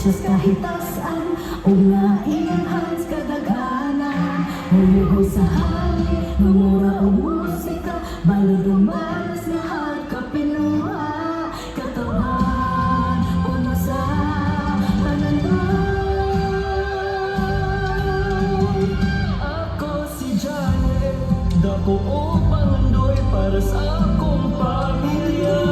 Sas kahit tasan o nga inghans kadaghanan. Huluhoy sa hangin, humura o musika, balod umanas lahat kapinuha. Katawan, umasa, panandang. Ako si Janet, dako o pangandoy para sa akong pamilya.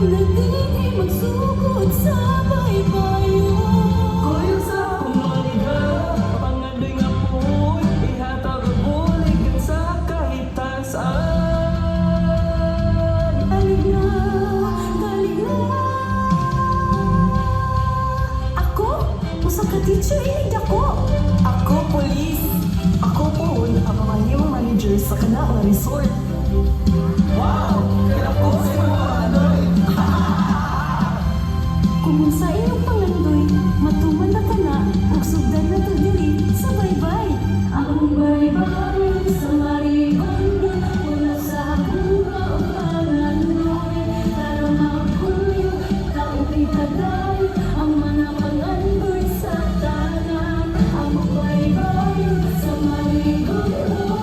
Nagdini magsugod sa baybayon. Koyo sa akong maligaw, pangandoy nga po'y ihatag ang bulig sa kahit tasan. Aligna, galigna. Ako, usa ka teacher inig ako. Ako, police. Ako po, ang mga new manager sa kanaang resort. Wow! Kaya po sa mga anoy. Kung sa iyong pangandoy, matuman na ka na, ug sugdan na to diri sa baybay. Ang baybay sa marigondo, una sa bunga o pangandoy. Pero makuyo, kaupi kaday, ang mga pangandoy sa tanan. Ang baybay sa marigondo.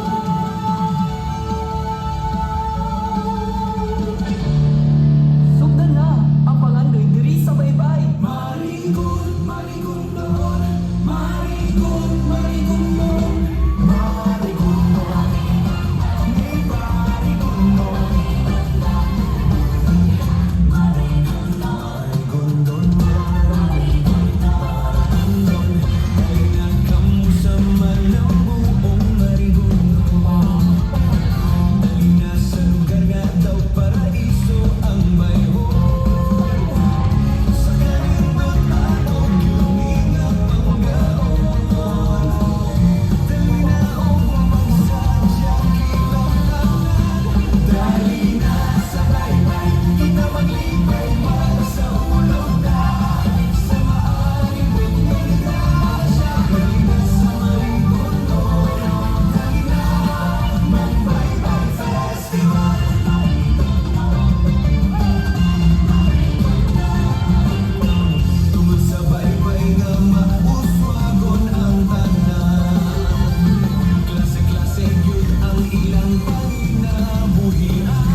Sugdan na ang pangandoy diri sa baybay. Marigold, marigold noon. Marigold, marigold noon. Marigold noon. May marigold noon. Marigold noon. Kailan ka mo sa malabuong marigold noon. Dali na sa lugar nga daw paraiso ang bayho. Sa kalibot atong yuminga panggaon. Dali na o pamagsadya kinahanglan. Dali na sa baybay, kita maglibay para sa ulong na. Sa maaring bigmita siya, dali na sa marigondo. Dali na, mag-baybay festival. Tungod sa baybay nga mauswagon ang tanan. Klase-klase yun ang ilang panginabuhian.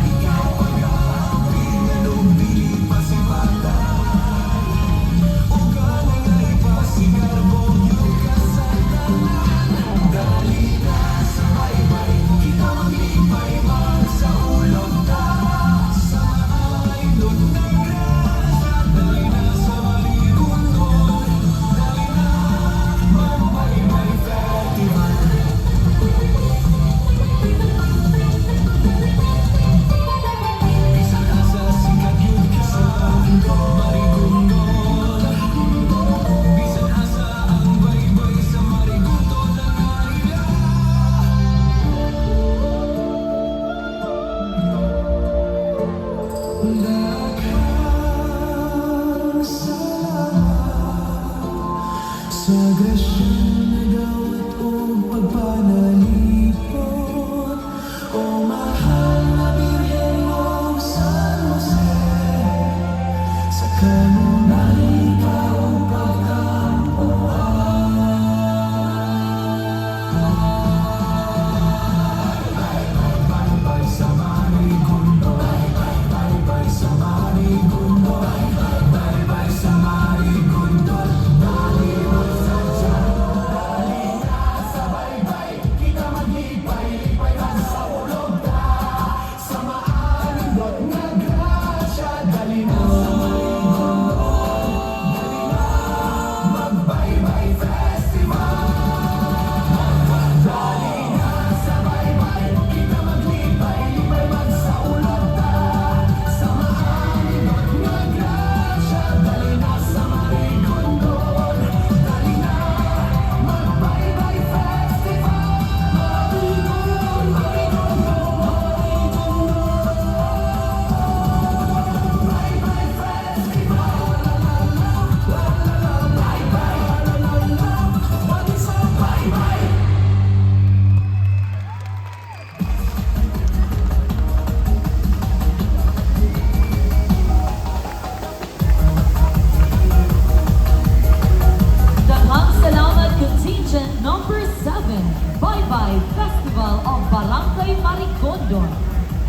Ikaw pag-aapi nga nubili pa si bata. O gani nga ipasigarbong yun ka sa tanan. Dali na sa baybay, kita maglibay man sa ulong ta. Sa maaindot na grasa, dali na sa marigondo. Dali na, mag-baybay festival. Festival of Barangay Maricondon.